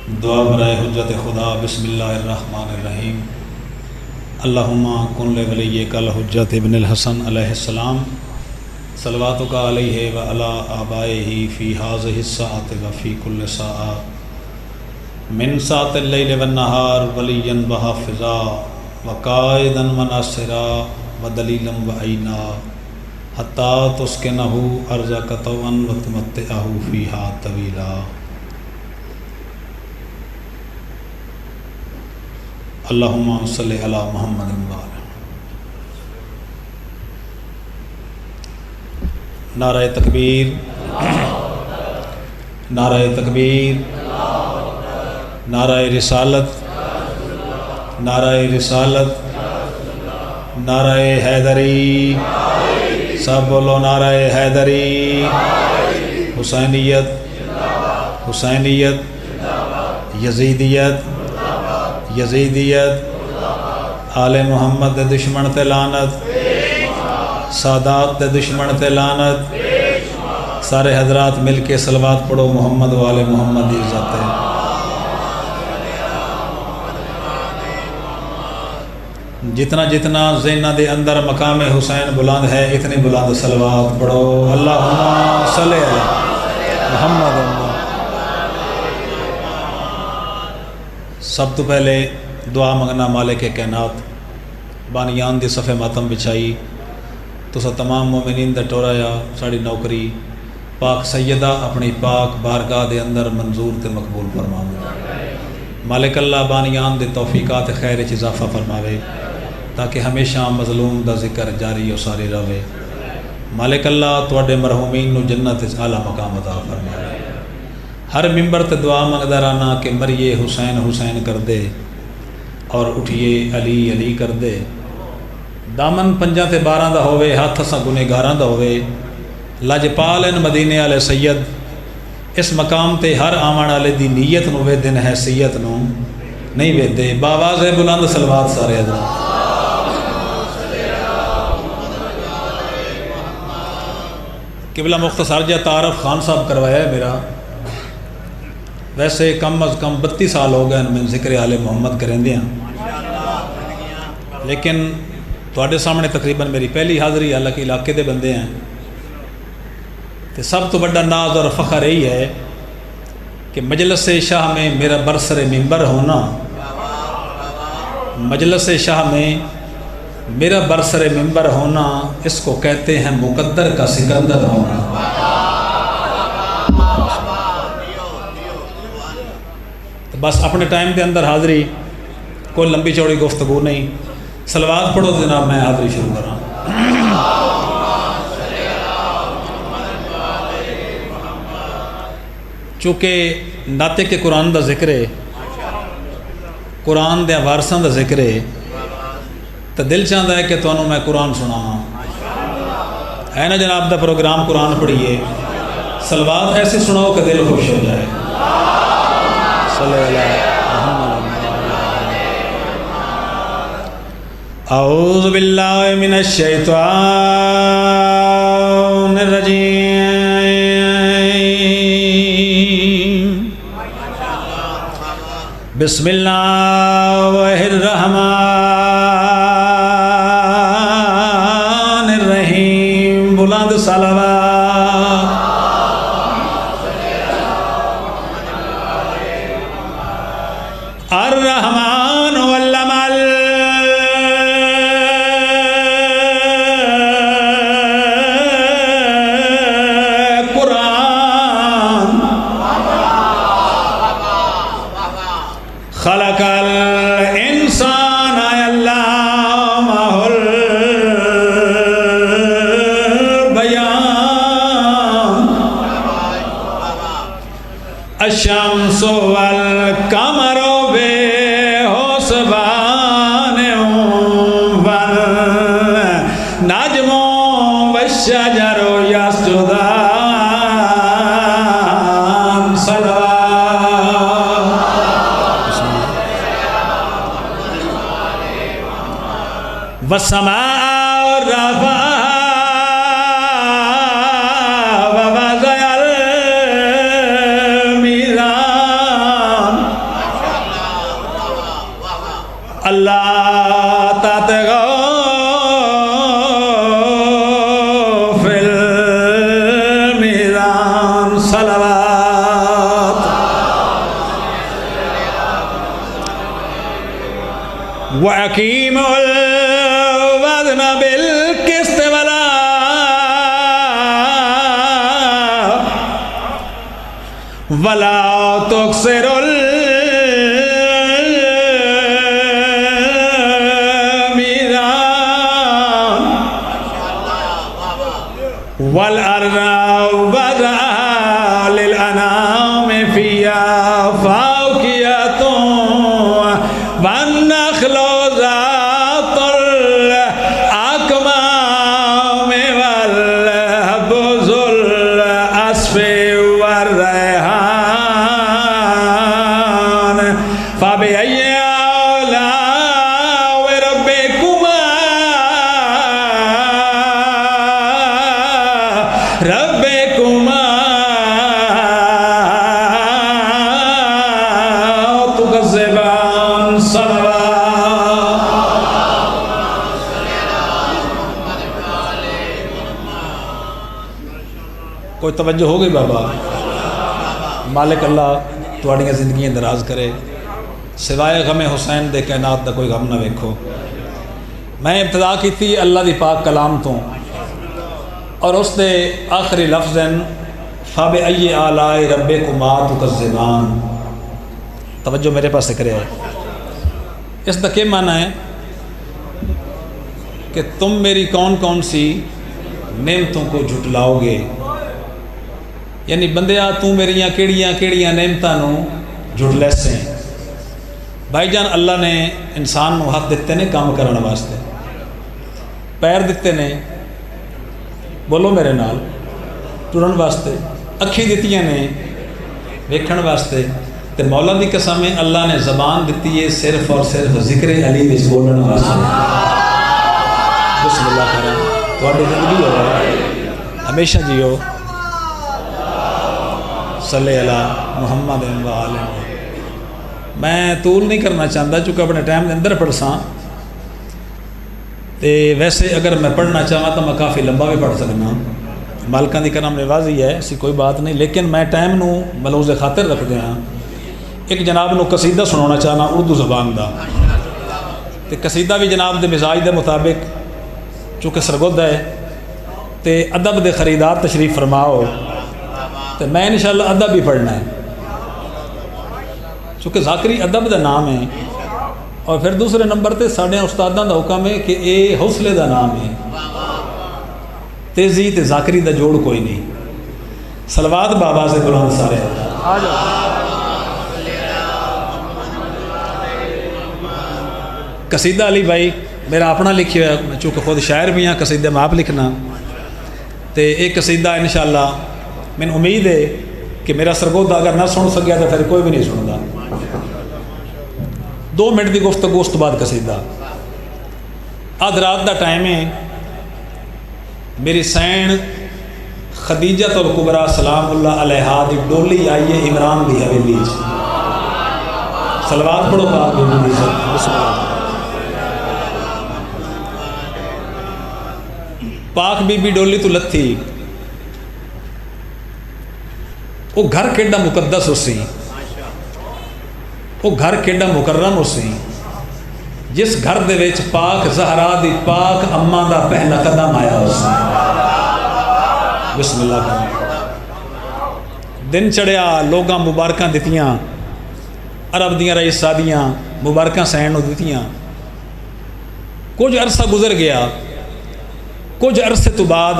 دعا برائے حجت خدا۔ بسم اللہ الرحمن الرحیم۔ اللہم کن لولیک الحجت ابن الحسن علیہ السلام صلواتک علیہ و علی آبائہ فی ہذہ الساعۃ و فی کل ساعہ من ساعۃ اللیل والنہار ولیا و حافظا و قائدا و ناصرا و دلیلا و عینا حتی تسکنہ ارضک طوعا و تمتعہ فیہا طویلا۔ اللہم صلی علی محمد وآلہ۔ نعرہ تکبیر، نعرہ تکبیر، نعرہ رسالت، نعرہ رسالت، نعرہ حیدری، سب بولو نعرہ حیدری۔ حسینیت، حسینیت، یزیدیت، یزیدیت، آل محمد دے دشمن تے لعنت، سادات دے دشمن تے لعنت۔ سارے حضرات مل کے صلوات پڑھو محمد و آل محمد دی عزت ہے۔ جتنا جتنا ذہنہ دے اندر مقام حسین بلند ہے اتنی بلند صلوات پڑھو۔ اللہم صلی علی محمد۔ سب تو پہلے دعا منگنا مالک کائنات بانیان دی صفحے ماتم بچھائی تو تمام مومنین دے ٹورایا ساڑی نوکری پاک سیدہ اپنی پاک بارگاہ دے اندر منظور تے مقبول فرماوے۔ مالک اللہ بانیان دے توفیقات خیر وچ اضافہ فرماوے تاکہ ہمیشہ مظلوم دا ذکر جاری و ساری رہے۔ مالک اللہ تواڈے مرحومین نو جنت وچ اعلیٰ مقام عطا فرماوے۔ ہر ممبر تے دعا منگدا رہنا کہ مریے حسین حسین کر دے اور اٹھیے علی علی کر دے۔ دامن پنجاں تے 12 دا ہوئے، ہاتھ اساں گنہگاراں دا ہوئے۔ لاجپال ان مدینے والے سید اس مقام تے ہر آمن والے دی نیت نو ویدن حیثیت نو نہیں ویدے۔ باواز بلند صلوات سارے حضرات۔ قبلہ مختصر جا تعارف خان صاحب کروایا ہے میرا، ویسے کم از کم 32 سال ہو گئے میں ذکر آل محمد کریں دیا، لیکن تواڈے سامنے تقریباً میری پہلی حاضری، حالانکہ علاقے دے بندے ہیں، تو سب تو بڑا ناز اور فخر یہی ہے کہ مجلس شاہ میں میرا برسر ممبر ہونا، مجلس شاہ میں میرا برسر ممبر ہونا، اس کو کہتے ہیں مقدر کا سکندر ہونا۔ بس اپنے ٹائم کے اندر حاضری، کوئی لمبی چوڑی گفتگو نہیں، صلوات پڑھو جناب میں حاضری شروع کر رہا ہوں۔ چونکہ ناطق کے قرآن دا ذکر ہے، قرآن دے وارثاں دا ذکر ہے، تو دل چاہتا ہے کہ تمہیں میں قرآن سناواں، ہے نا جناب دا پروگرام قرآن پڑھیے، صلوات ایسے سناؤ کہ دل خوش ہو جائے۔ صلی اللہ اعوذ باللہ من الشیطان الرجیم، بسم اللہ الرحمن الرحیم۔ بلند صلوات۔ الرحمن علم القرآن خلق الانسان علمہ البیان، الشمس والقمر بحسبان والنجم والشجر يسجدان۔ صلوات۔ والسماء رفعها ووضع الميزان ولا تطغوا في الميزان صلوات وأقيموا الوزن بالقسط ولا تخسروا الميزان والأرض وضعها للأنام فيها فاكهة والنخل ذات الأكمام والحب ذو العصف والريحان فبأي آلاء ربكما تكذبان کوئی توجہ ہو گئی بابا؟ مالک اللہ تواڑیاں زندگیاں دراز کرے، سوائے غم حسین دے کائنات دا کوئی غم نہ ویکھو۔ میں ابتدا کی تھی اللہ دی پاک کلام تو، اور اس دے آخری لفظ ہیں فَبِأَيِّ آلَاءِ رَبِّكُمَا تُكَذِّبَانِ۔ توجہ میرے پاس کرے ہے، اس دا کیا معنی ہے کہ تم میری کون کون سی نعمتوں کو جھٹلاؤ گے، یعنی بندیا تو میریاں کیڑیاں نعمتاں نو جھٹلے سے۔ بھائی جان اللہ نے انسان نو ہاتھ دیتے نے کام کرنے واسطے، پیر دیتے نے بولو میرے نال ٹرن واسطے، اکھی دیتیاں نے ویکھن واسطے، تے مولا دی قسم ہے اللہ نے زبان دیتی ہے صرف اور صرف ذکر علی وچ بولن واسطے۔ بسم اللہ کریں تواڈی زندگی ہو ہمیشہ جیو، صلی اللہ محمد و آلہ۔ میں طول نہیں کرنا چاہتا چونکہ اپنے ٹائم دے اندر پڑھساں، تے ویسے اگر میں پڑھنا چاہاں تو میں کافی لمبا بھی پڑھ سکنا، مالکاں دی کرم نوازی ہے، ایسی کوئی بات نہیں، لیکن میں ٹائم نو ملوز خاطر رکھ دیا ہاں۔ ایک جناب نو قصیدہ سنانا چاہنا اردو زبان دا، تے قصیدہ بھی جناب دے مزاج دے مطابق چونکہ سرگود ہے تے ادب دے خریدار تشریف فرماؤ، تے میں انشاءاللہ ادب بھی پڑھنا ہے چونکہ ذاکری ادب دا نام ہے، اور پھر دوسرے نمبر تے ساڑھے استاداں دا حکم ہے کہ اے حوصلے دا نام ہے، تیزی تے ذاکری دا جوڑ کوئی نہیں۔ صلوات بابا سے بلند سارے قصیدہ علی بھائی میرا اپنا لکھی ہوا ہے، چونکہ خود شاعر بھی ہاں، قصیدہ میں آپ لکھنا، تے ایک قصیدہ انشاءاللہ میں امید ہے کہ میرا سرگودہ اگر نہ سن سکیا تو پھر کوئی بھی نہیں سنتا۔ 2 منٹ دی گفتگو اس تو بعد قصیدہ۔ آدھ رات دا ٹائم ہے، میری سین خدیجہ الکبریٰ سلام اللہ علیہا دی ڈولی آئی ہے عمران دی حویلی۔ صلوات پڑھو پاک بی بی دی۔ پاک بی بی ڈولی تو لتھی، وہ گھر کیڈا مقدس ہو سی، وہ گھر کیڈا مکرم ہو سی، جس گھر دے وچ پاک زہرا دی پاک اماں دا پہلا قدم آیا ہو سی۔ بسم اللہ کریں۔ دن چڑھیا، لوگاں مبارکاں دیتیاں، عرب دیاں رئیساں دیاں مبارکاں سین ہو دیتیاں۔ کچھ عرصہ گزر گیا، کچھ عرصے تو بعد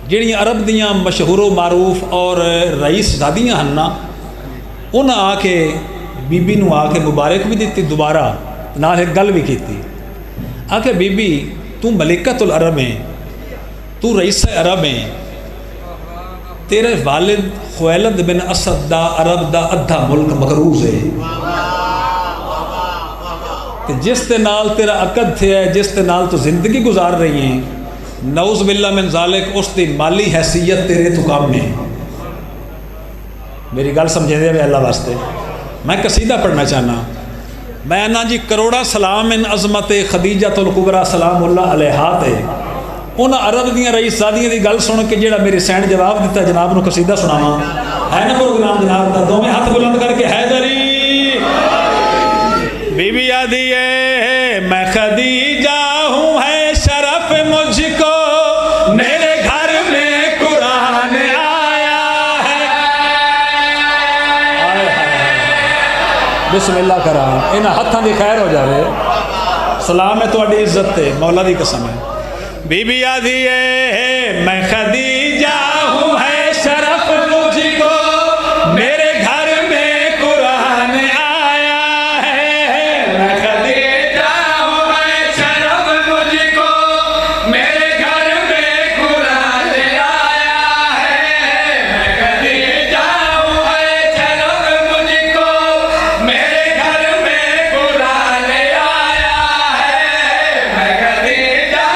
جڑیاں عرب دیاں مشہور و معروف اور رئیس زادیاں ہننا، انہاں آ کے بی بی نو آ کے مبارک بھی دیتی، دوبارہ نال ایک گل بھی کیتی، آ کے بی بی تو ملکۃ العرب ہیں، تو رئیس عرب ہیں، تیرے والد خویلد بن اسد دا عرب دا ادھا ملک مقروض ہے، جس تے نال تیرا عقد تھے ہے، جس تے نال تو زندگی گزار رہی ہیں، نعوذ باللہ من ذالک اس دی مالی حیثیت تیرے تو کام میں۔ میری گل سمجھے دے اللہ واسطے، میں قصیدہ پڑھنا چاہنا۔ میں نا جی کروڑا سلام ان عظمت خدیجۃ الکبریٰ سلام اللہ علیہا تے انہاں عرب دیاں رئیس زادیاں دی گل سن کے جیڑا میرے سینڈ جواب دیتا جناب نو قصیدہ سناواں ہے نا پروگرام جناب دا دوویں ہاتھ بلند کر کے حیدری بی بی آدھی ہے میں خدیجہ ہوں ہے شرف مجھ کو میرے گھر میں قرآن آیا ہے بسم اللہ کرا انہاں ہتھاں دی خیر ہو جاوے سلام ہے تہاڈی عزت تے مولا دی قسم ہے بی بی آدھی ہے میں خدیجہ ہوں ہے شرف مجھ کو میرے گھر میں قرآن آیا ہے میں خدیجہ ہوں ہے شرف مجھ کو میرے گھر میں قرآن آیا ہے میں خدیجہ ہوں ہے شرف مجھ کو میرے گھر میں قرآن آیا ہے میں خدیجہ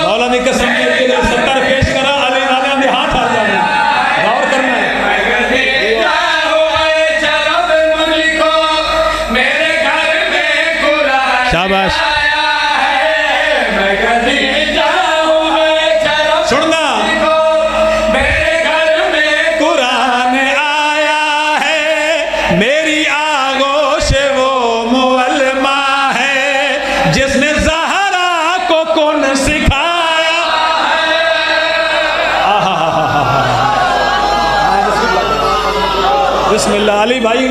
مولا دی قسم کے لیے ستر پیش کرا علی نالیاں دے ہاتھ آ جانے غور کرنا ہے شاباش سننا میرے گھر میں قرآن آیا ہے میری آغوش وہ معلمہ ہے جس نے زہرا کو کون سکھایا بسم اللہ علی بھائی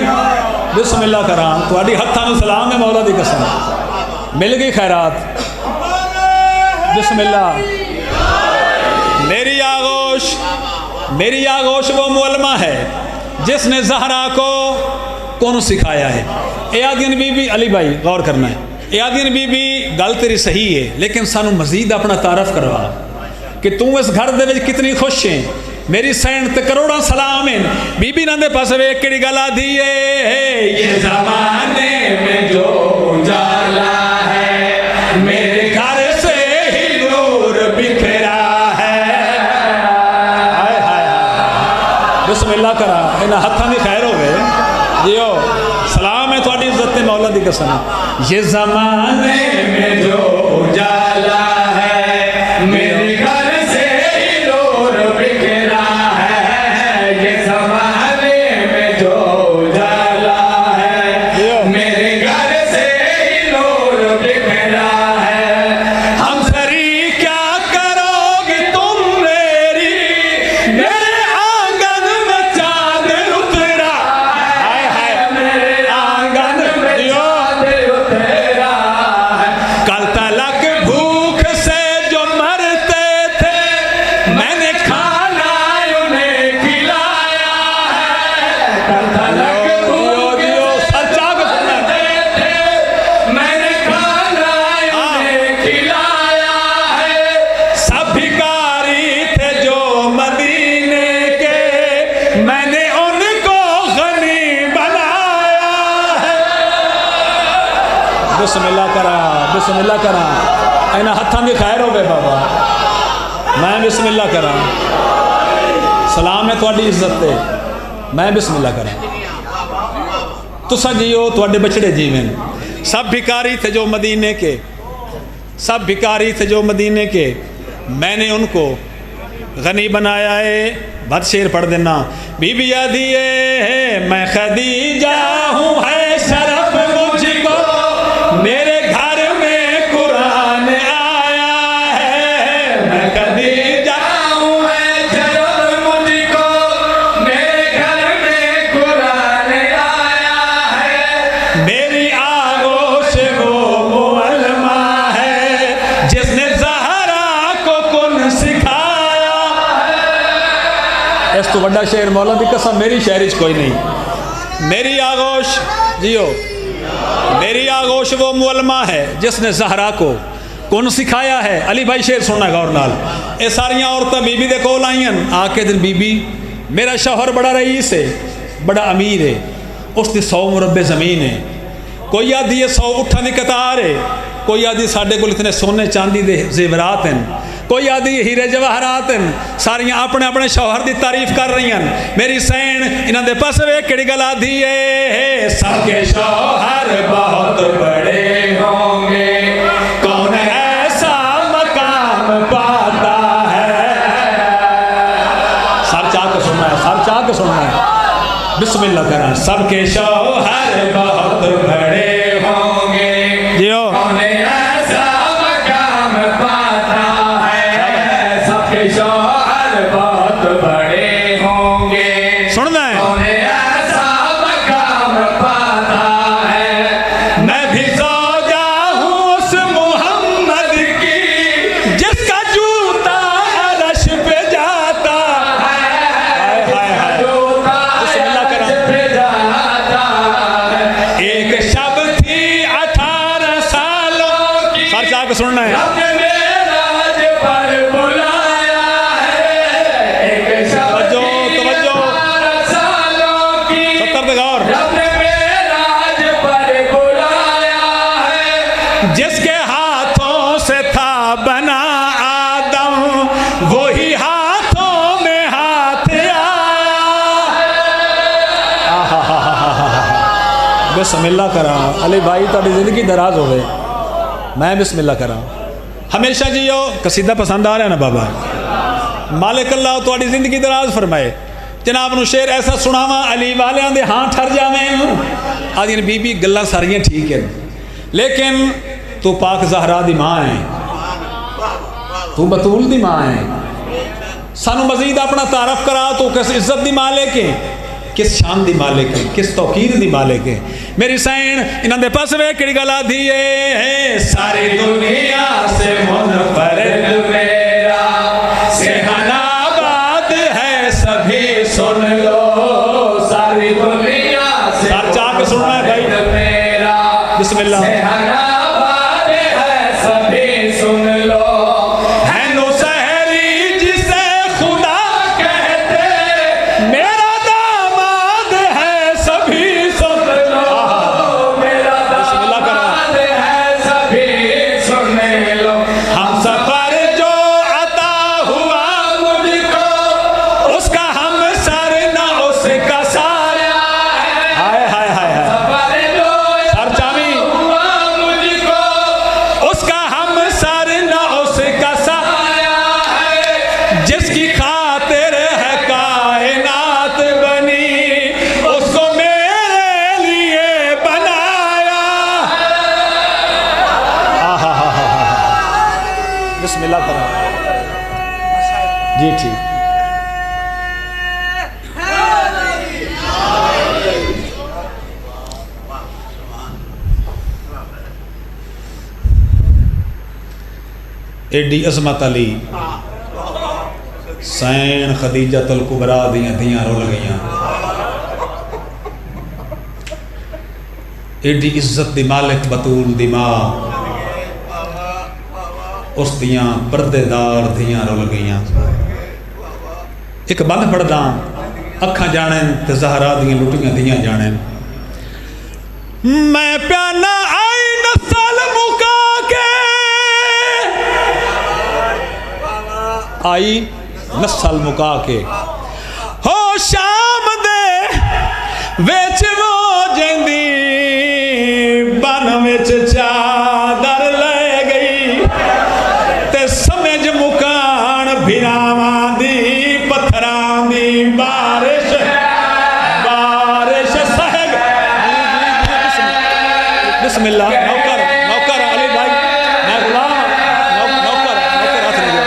بسم اللہ کرام تہاڈی ہتھاں نوں سلام ہے مولا دی قسم مل گئی خیرات بسم اللہ میری آغوش وہ معلمہ ہے جس نے زہرا کو کون سکھایا ہے اے آدین بی بی علی بھائی غور کرنا ہے اے آدین بی بی گل تیری صحیح ہے لیکن سانو مزید اپنا تعارف کروا کہ تم اس گھر دے وچ کتنی خوش ہیں میری سینڈ تے کروڑاں سلام ہیں بی بی نندے پاس ویکھ کیڑی گل آدھی ہے یہ زمانے میں جو اجالا ہے میرے گھر سے ہی نور بکھرا ہے بسم اللہ کرا انہاں ہتھاں دی خیر ہوے جیو سلام ہے تہاڈی عزت تے مولا دی قسم یہ زمانے میں جو اجالا ہے میرے گھر سے ہی نور بکھرا ہے یہ زمانے میں جو اجالا ہے میرے گھر سے ہی نور بکھرا ہے ہم سری کیا کرو گے تم میرے آنگن میں چاند اترا میرے آنگن میں چاند اترا کل تلک بھوک سے جو مرتے تھے میں نے کھانا انہیں کھلایا ہے کل تلک بھوک سے مرتے تھے میں نے کھانا انہیں کھلایا ہے سب بھکاری تھے جو مدینے کے میں نے ان کو غنی بنایا ہے بسم اللہ کرا اینا ہتھاں دی خیر ہوگے بابا میں بسم اللہ کرا سلام ہے تہاڈی عزت تے میں بسم اللہ کرا تسا جیو تہاڈے بچڑے جیویں سب بھکاری تھے جو مدینے کے سب بھکاری تھے جو مدینے کے میں نے ان کو غنی بنایا ہے بد شیر پڑھ دینا بی بی آدھی ہے میں خدیجہ ہوں ہے شرف مجھ کو میرے گھر میں قرآن آیا ہے میں خدیجہ ہوں ہے شرف مجھ کو میرے گھر میں قرآن آیا ہے میری آغوش وہ معلمہ ہے جس نے زہرا کو کن سکھایا اس تو بڑا شعر مولا دی قسم میری شعر وچ کوئی نہیں میری آغوش جیو میری آغوش وہ معلمہ ہے جس نے زہرا کو کون سکھایا ہے علی بھائی شعر سننا غور نال اے ساریاں عورتاں بی بی دے کول آئیں آ کے دن بی بی میرا شوہر بڑا رئیس ہے بڑا امیر ہے اس دی 100 مربع زمین ہے کوئی آدھی ہے 100 اٹھاں دی قطار ہے کوئی آدھی ساڈے کول اتنے سونے چاندی دے زیورات ہیں، کوئی آدھی ہیرے جواہرات ہیں، ساریاں اپنے اپنے شوہر دی تعریف کر رہی ہیں۔ میری سین انہاں دے پاس وے کیڑی گل آدھی ہے، سب کے شوہر بہت بڑے ہوں گے، کون ایسا مقام پاتا ہے۔ سب چاہ کے سننا ہے، سب چاہ کے سننا ہے، بسم اللہ کریں۔ سب کے شوہر بہت بڑے ہوں گے، جیو کون ایسا مقام پاتا ہے، سب کے شوہر بہت بڑے ہوں گے، سننا ہے، کون ایسا مقام پاتا ہے۔ میں بھی زوجہ ہوں اس محمد کی جس کا جوتا عرش پہ جاتا ہے، ایک شب تھی 18 سالوں کی، سر چاہ کے سننا ہے، رب نے معراج پر بلایا ہے، ایک شب تھی 18 سالوں کی، 70 پہ غور، رب نے معراج پر بلایا ہے، جس کے ہاتھوں سے تھا بنا آدم وہی ہاتھوں میں ہاتھ آیا۔ بسم اللہ کراں علی بھائی تاری زندگی دراز ہوئے، میں بسم اللہ کراں ہمیشہ جیو۔ قصیدہ پسند آ رہا ہے نا بابا؟ مالک اللہ تاری زندگی دراز فرمائے۔ جناب نو شعر ایسا سناواں علی والیاں دے ہاں ٹھر جاویں، آدھی بی بی گلاں ساریاں ٹھیک ہیں، لیکن تو پاک زہرا دی ماں ہے، تو بطول دی ماں ہے، سانو مزید اپنا تعارف کرا، تو کس عزت دی مالک ہے، کس شان دی مالک ہے، کس توقیر دی مالک ہے۔ میری سین انہاں دے پاس وے کیڑی گل آدھی ہے، ساری دنیا سے منفرد میرا صحن آباد ہے، سبھی سن لو، ساری دنیا سے سر چاہ کے سننا ہے بھائی، میرا بسم اللہ، صحن آباد ہے، سبھی سن لو، ہے نصیری جسے خدا کہتے، میرا داماد ہے، سبھی سن لو، میرا داماد ہے، سبھی سن لو، ہم سفر جو عطا ہوا مجھ کو، اس کا ہم سر نہ اس کا سایہ ہے، ہائے ہائے ہائے ہائے، سفر جو سر چاوی ہوا مجھ کو، اس کا ہم سر نہ اس کا سایہ ہے، جس کی خاطر ہے کائنات بنی، اس کو میرے لیے بنایا۔ بسم اللہ کریں جی، ٹھیک۔ ایڈی عظمت علی سین خدیجۃ الکبریٰ دیاں دیاں رول گئیاں، ایڈی عزت دی مالک بطول دی ماں، اس دیاں پردے دار دیاں رول گئیاں۔ ایک بند پڑھدا اکھاں جانن تے زہرا دیاں لٹیاں دیاں جانن، میں پیانا آئی نسل مکا کے، آئی نسل مکا کے، ہو شام دے ویچ وہ جیندی بن ویچ چادر لے گئی، تے سمجھ مکان بھراواں دی پتھراں دی بارش، بارش سہگ۔ بسم اللہ، نوکر نوکر علی بھائی، میں غلام نوکر ہاتھ نہیں دیا،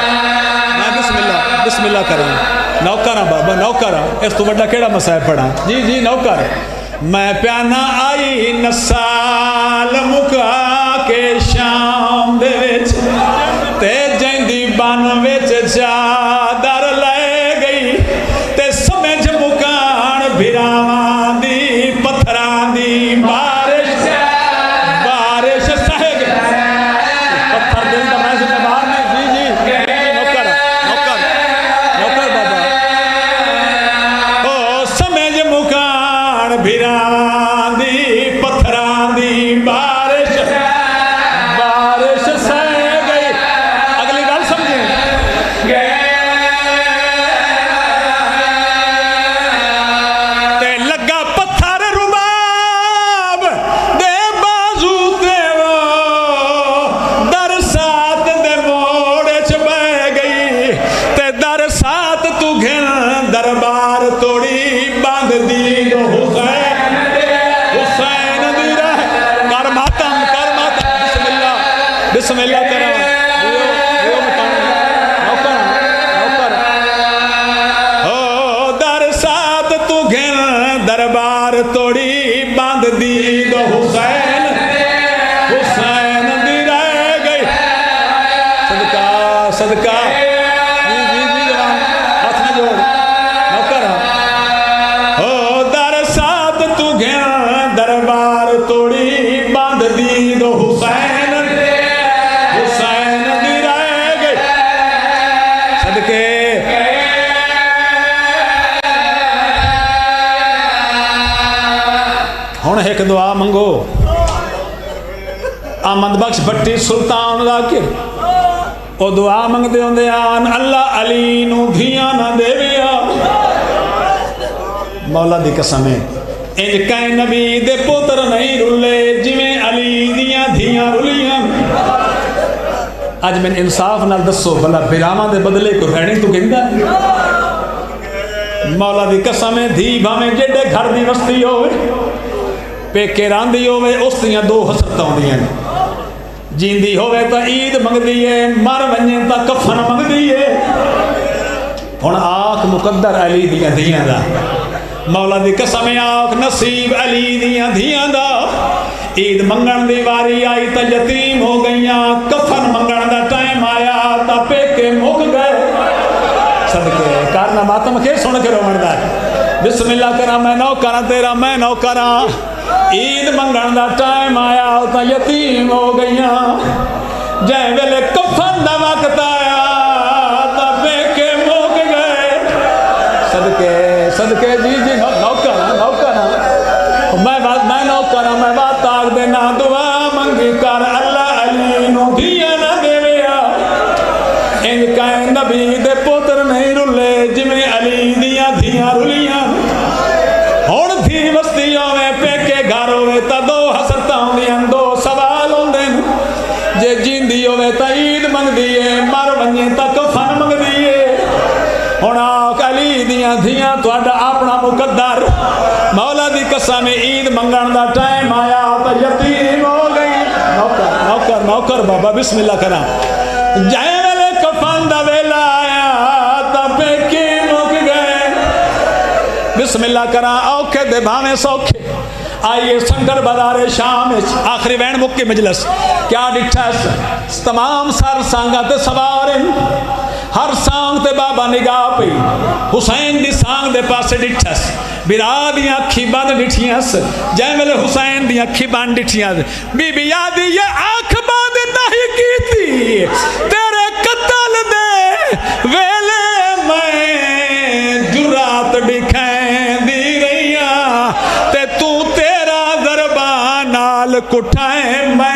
میں بسم اللہ کریں، نوکر ہاں بابا، نوکر ہاں، اس تو بڑا کیڑا مسائب پڑھا، جی جی نوکر۔ میں پیانا آئی نسال مکا کے شام دے وچ، تے جیندی بن وچ چادر لے گئی، تے سمجھ مکان بھراواں دی پتھراں دی بارش، بارش سہ گئی، پتھر دل دا میں سے باہر نہیں، جی جی نوکر نوکر نوکر بابا، او سمجھ مکان بھراواں دی پتھراں دی بارش، بارش دربار توڑی باندھ دی دو حسین حسین دی رہ گئی صدقہ صدقہ ہاتھ نہ جوڑ نوکر ہو در ساتھ تو گیا دربار توڑی باندھ دی دو حسین حسین دی رہ گئی صدقے ہن ایک دعا منگو آمد بخش بٹی سلطان ذاکر او دعا منگ دے ہوندے آن اللہ علی نو دھیاں نہ دے ویا مولا دی قسم ہے انج کہیں نبی دے پوتر نہیں رلے جویں علی دیاں دھیاں رلیاں اج میں انصاف نال دسو بھلا براواں دے بدلے کو رہنی تو کہندا مولا دی قسم ہے دھی بھاویں جڑے گھر دی وستی ہوئے پیکے راندی ہوئے اس دیاں دو حسرتاں ہوندیاں جیندی ہوئے تا عید منگ دیئے مر ونجے تا کفن منگ دیئے ہن آنکھ مقدر علی دیاں دھیاں دا مولا دی قسم آنکھ نصیب علی دیاں دھیاں دا عید منگن دی واری آئی تا یتیم ہو گئیاں کفن منگن دا ٹائم آیا تا پیکے مک گئے صدقے کارنا ماتم کے سن کے رومن دا بسم اللہ کرا میں نو کرا تیرا میں نو کرا عید منگن دا ٹائم آیا تا یتیم ہو گئیاں جائے ویلے کفن دا وقت آیا تا پیکے مک گئے صدقے صدقے جی جی نو کرا میں نو کرا میں بات آگ دینا دعا منگی کر اللہ علی نو دھیا نہ دے ویا ان کہیں نبی دے پوتر نہیں رلے جمیں علی دیا دھیاں رلیاں ہون تھی وستیوں میں پیکے گھر ہوئے تا دو حسرتاں ہوندیاں دو سوال ہوندے جے جیندی ہوئے تا عید منگ دیئے مر ونجے تا کفن منگ دیئے ہن آکھ علی دیاں دھیاں تہاڈا اپنا مقدر مولا دی قسم عید منگن دا ٹائم آیا تا یتیم ہو گئی نوکر نوکر بابا بسم اللہ کرا جائے ویلے کفن دا ویلا آیا تا پیکے مک گئے بسم اللہ کرا اوکھے دے بھاویں سوکھے آئیے سنگر بازار شام آخری وین مک کی مجلس کیا ڈٹھا تمام سر سانگا تے سوارن ہر سانگ تے بابا نگاہ پئی حسین دی سانگ دے پاسے ڈٹھا برا دیاں کھی بند ڈٹھیاں جائیں ویلے حسین دیاں کھی بند ڈٹھیاں بی بی یادی یہ آنکھ بند نہیں کی تھی تیرے قتل دے ویلے میں جرات ڈکھیں دی رہیاں تے تو تیرا ضربان نال کٹھائیں میں